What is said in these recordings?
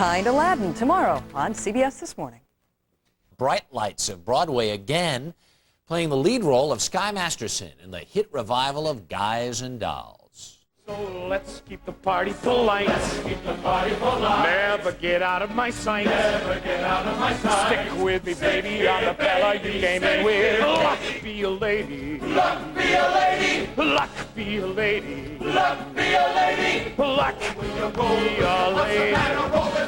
Behind Aladdin tomorrow on CBS This Morning. Bright Lights of Broadway again, playing the lead role of Sky Masterson in the hit revival of Guys and Dolls. So let's keep the party polite. Never get out of my sight. Stick with me, baby. I'm the fella you came in with. Luck be a lady. Luck be a lady. Luck be a lady. Luck be a lady. Luck be a lady.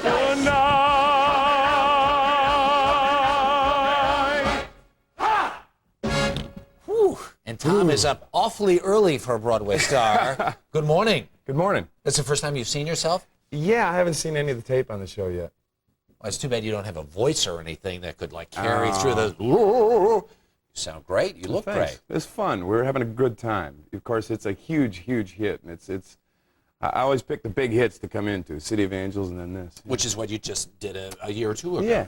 Tonight. Whew. And Tom is up awfully early for a Broadway star. Good morning. Good morning. That's the first time you've seen yourself? Yeah, I haven't seen any of the tape on the show yet. Well, it's too bad you don't have a voice or anything that could like carry through the. You sound great. You look great. It's fun. We're having a good time. Of course, it's a huge, huge hit, and it's. I always pick the big hits to come into City of Angels, and then this. Which is what you just did a year or two ago. Yeah.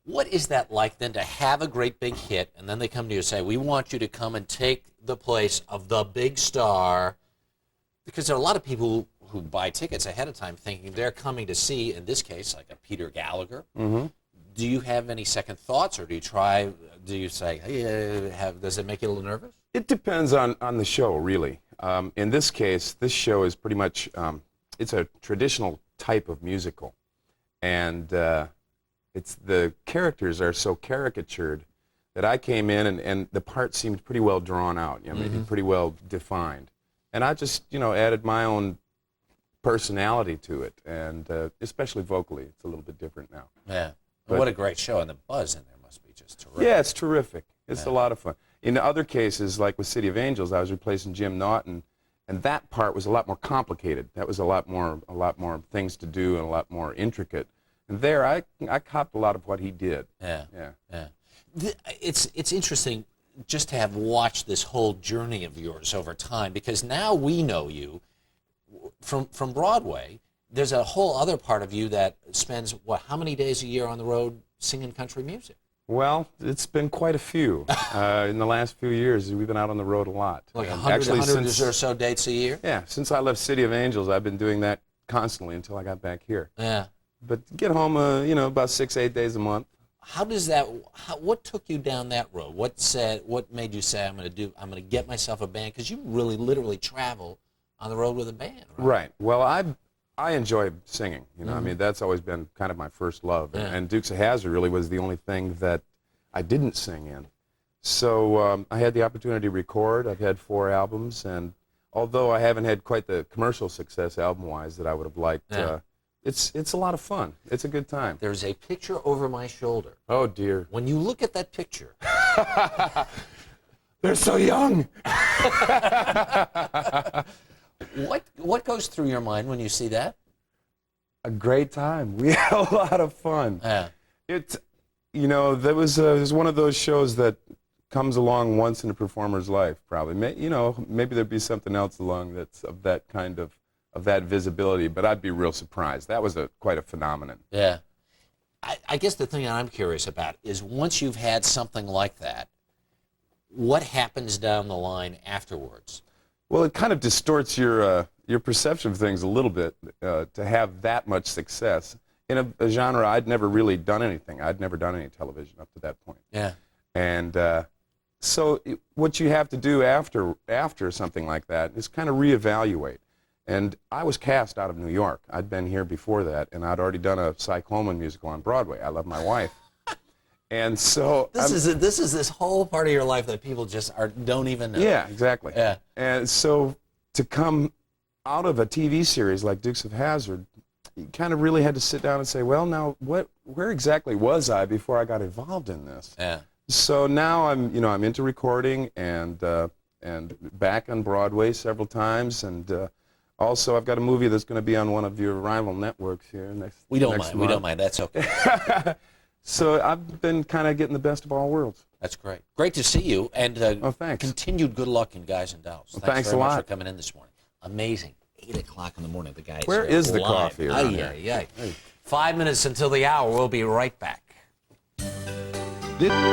What is that like then to have a great big hit, and then they come to you and say, "We want you to come and take the place of the big star," because there are a lot of people who buy tickets ahead of time thinking they're coming to see, in this case, like a Peter Gallagher. Mm-hmm. Do you have any second thoughts, or do you say, hey, does it make you a little nervous? It depends on the show, really. In this case, this show is pretty much, it's a traditional type of musical. And the characters are so caricatured that I came in and the part seemed pretty well drawn out, pretty well defined. And I just, added my own personality to it, and especially vocally, it's a little bit different now. Yeah. But what a great show, and the buzz in there must be just terrific. Yeah, it's terrific. It's a lot of fun. In other cases, like with City of Angels, I was replacing Jim Naughton, and that part was a lot more complicated. That was a lot more things to do and a lot more intricate. And there, I copped a lot of what he did. Yeah. It's interesting just to have watched this whole journey of yours over time, because now we know you from Broadway. There's a whole other part of you that spends, how many days a year on the road singing country music? Well, it's been quite a few. In the last few years, we've been out on the road a lot. Like 100 or so dates a year? Yeah, since I left City of Angels, I've been doing that constantly until I got back here. Yeah. But get home, about 6-8 days a month. How does that? What took you down that road? What made you say I'm going to get myself a band? Because you really literally travel on the road with a band, right? Right. Well, I enjoy singing. I mean, that's always been kind of my first love. Yeah. And Dukes of Hazzard really was the only thing that I didn't sing in. So I had the opportunity to record. I've had 4 albums, and although I haven't had quite the commercial success album-wise that I would have liked, it's a lot of fun. It's a good time. There's a picture over my shoulder. Oh, dear. When you look at that picture. They're so young. What goes through your mind when you see that? A great time. We had a lot of fun. Yeah. There was one of those shows that comes along once in a performer's life, probably. Maybe there'd be something else along that's of that kind of that visibility, but I'd be real surprised. That was quite a phenomenon. Yeah. I guess the thing I'm curious about is once you've had something like that, what happens down the line afterwards? Well, it kind of distorts your perception of things a little bit to have that much success. In a genre I'd never really done anything. I'd never done any television up to that point. Yeah. And so what you have to do after something like that is kind of reevaluate. And I was cast out of New York. I'd been here before that, and I'd already done a Cy Coleman musical on Broadway. I Love My Wife. And so this is this whole part of your life that people just don't even know. Yeah, exactly. Yeah. And so to come out of a TV series like Dukes of Hazzard, you kind of really had to sit down and say, well, now where exactly was I before I got involved in this? Yeah. So now I'm into recording and back on Broadway several times, and also I've got a movie that's going to be on one of your rival networks here next. We don't next mind. We don't mind. That's okay. So I've been kind of getting the best of all worlds. That's great. Great to see you, and thanks. Continued good luck in Guys and Dolls. Well, thanks very a much lot for coming in this morning. Amazing. 8 o'clock in the morning. The guys. Where is the coffee around here? Yeah. 5 minutes until the hour. We'll be right back.